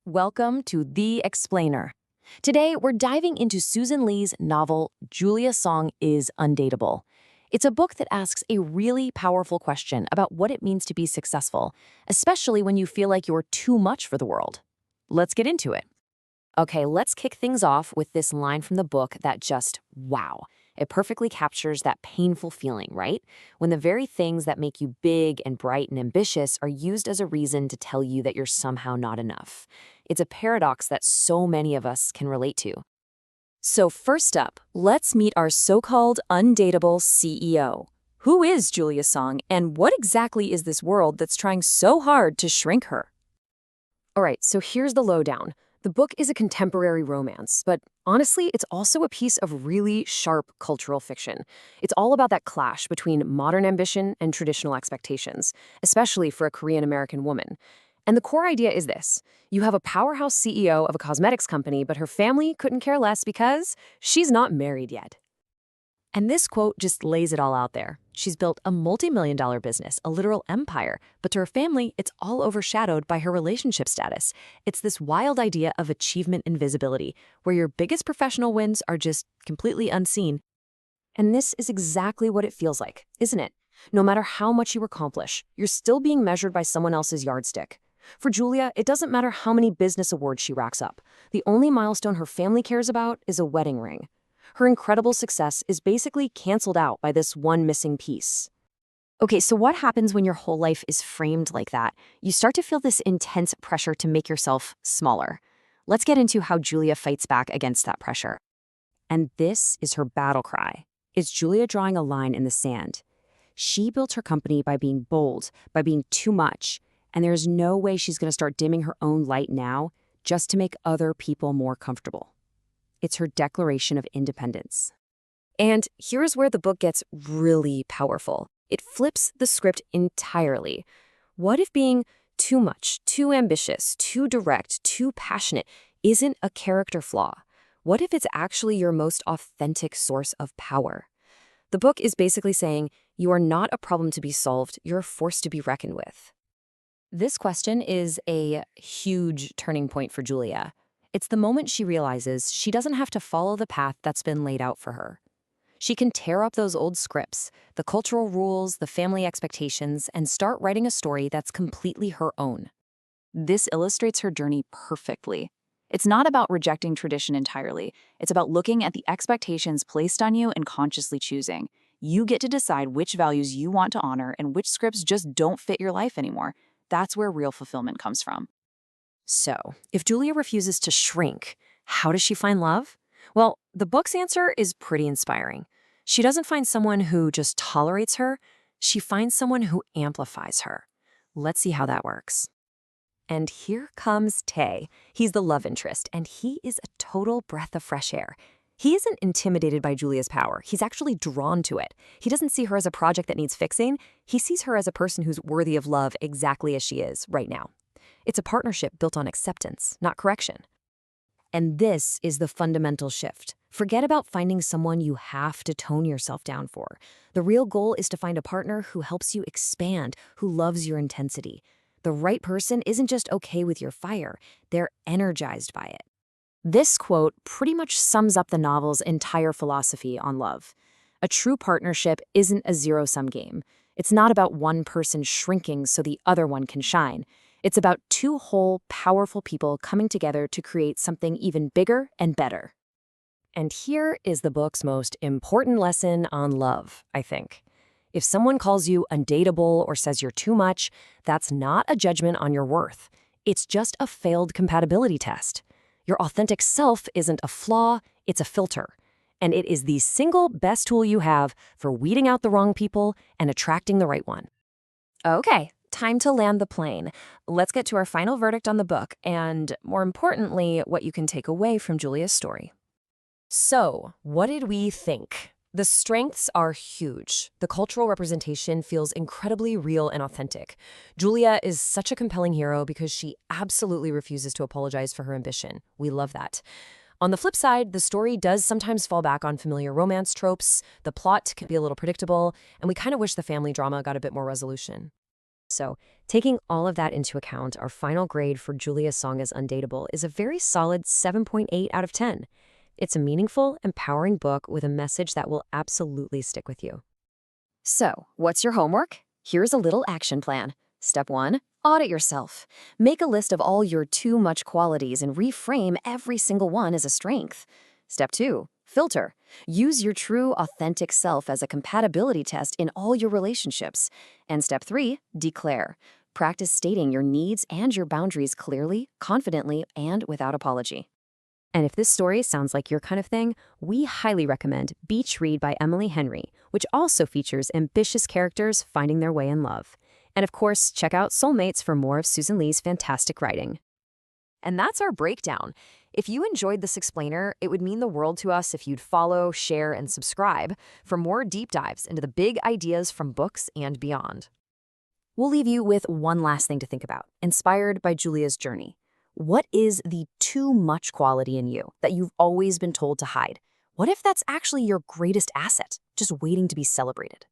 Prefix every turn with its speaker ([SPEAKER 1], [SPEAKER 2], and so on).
[SPEAKER 1] Welcome to The Explainer. Today, we're diving into Susan Lee's novel, Julia Song is Undateable. It's a book that asks a really powerful question about what it means to be successful, especially when you feel like you're too much for the world. Let's get into it. Okay, let's kick things off with this line from the book that just, wow. It perfectly captures that painful feeling, right? When the very things that make you big and bright and ambitious are used as a reason to tell you that you're somehow not enough. It's a paradox that so many of us can relate to. So first up, let's meet our so-called undateable CEO. Who is Julia Song, and what exactly is this world that's trying so hard to shrink her? All right, so here's the lowdown. The book is a contemporary romance, but honestly, it's also a piece of really sharp cultural fiction. It's all about that clash between modern ambition and traditional expectations, especially for a Korean-American woman. And the core idea is this. You have a powerhouse CEO of a cosmetics company, but her family couldn't care less because she's not married yet. And this quote just lays it all out there. She's built a multi-million-dollar business, a literal empire, but to her family, it's all overshadowed by her relationship status. It's this wild idea of achievement invisibility, where your biggest professional wins are just completely unseen. And this is exactly what it feels like, isn't it? No matter how much you accomplish, you're still being measured by someone else's yardstick. For Julia, it doesn't matter how many business awards she racks up. The only milestone her family cares about is a wedding ring. Her incredible success is basically canceled out by this one missing piece. Okay, so what happens when your whole life is framed like that? You start to feel this intense pressure to make yourself smaller. Let's get into how Julia fights back against that pressure. And this is her battle cry. It's Julia drawing a line in the sand. She built her company by being bold, by being too much, and there's no way she's going to start dimming her own light now just to make other people more comfortable. It's her declaration of independence. And here's where the book gets really powerful. It flips the script entirely. What if being too much, too ambitious, too direct, too passionate isn't a character flaw? What if it's actually your most authentic source of power? The book is basically saying you are not a problem to be solved, you're a force to be reckoned with. This question is a huge turning point for Julia. It's the moment she realizes she doesn't have to follow the path that's been laid out for her. She can tear up those old scripts, the cultural rules, the family expectations, and start writing a story that's completely her own.
[SPEAKER 2] This illustrates her journey perfectly. It's not about rejecting tradition entirely. It's about looking at the expectations placed on you and consciously choosing. You get to decide which values you want to honor and which scripts just don't fit your life anymore. That's where real fulfillment comes from.
[SPEAKER 1] So, if Julia refuses to shrink, how does she find love? Well, the book's answer is pretty inspiring. She doesn't find someone who just tolerates her, she finds someone who amplifies her. Let's see how that works. And here comes Tae. He's the love interest, and he is a total breath of fresh air. He isn't intimidated by Julia's power. He's actually drawn to it. He doesn't see her as a project that needs fixing. He sees her as a person who's worthy of love exactly as she is right now. It's a partnership built on acceptance, not correction. And this is the fundamental shift. Forget about finding someone you have to tone yourself down for. The real goal is to find a partner who helps you expand, who loves your intensity. The right person isn't just okay with your fire, they're energized by it. This quote pretty much sums up the novel's entire philosophy on love. A true partnership isn't a zero-sum game. It's not about one person shrinking so the other one can shine. It's about two whole, powerful people coming together to create something even bigger and better. And here is the book's most important lesson on love, I think. If someone calls you undateable or says you're too much, that's not a judgment on your worth. It's just a failed compatibility test. Your authentic self isn't a flaw, it's a filter. And it is the single best tool you have for weeding out the wrong people and attracting the right one. Okay, time to land the plane. Let's get to our final verdict on the book and, more importantly, what you can take away from Julia's story. So, what did we think? The strengths are huge. The cultural representation feels incredibly real and authentic. Julia is such a compelling hero because she absolutely refuses to apologize for her ambition. We love that. On the flip side, the story does sometimes fall back on familiar romance tropes, the plot can be a little predictable, and we kind of wish the family drama got a bit more resolution. So, taking all of that into account, our final grade for Julia Song as Undateable is a very solid 7.8 out of 10. It's a meaningful, empowering book with a message that will absolutely stick with you. So, what's your homework? Here's a little action plan. Step 1, audit yourself. Make a list of all your too much qualities and reframe every single one as a strength. Step 2, filter. Use your true, authentic self as a compatibility test in all your relationships. And step 3, declare. Practice stating your needs and your boundaries clearly, confidently, and without apology. And if this story sounds like your kind of thing, we highly recommend Beach Read by Emily Henry, which also features ambitious characters finding their way in love. And of course, check out Soulmates for more of Susan Lee's fantastic writing. And that's our breakdown. If you enjoyed this explainer, it would mean the world to us if you'd follow, share, and subscribe for more deep dives into the big ideas from books and beyond. We'll leave you with one last thing to think about, inspired by Julia's journey. What is the too much quality in you that you've always been told to hide? What if that's actually your greatest asset, just waiting to be celebrated?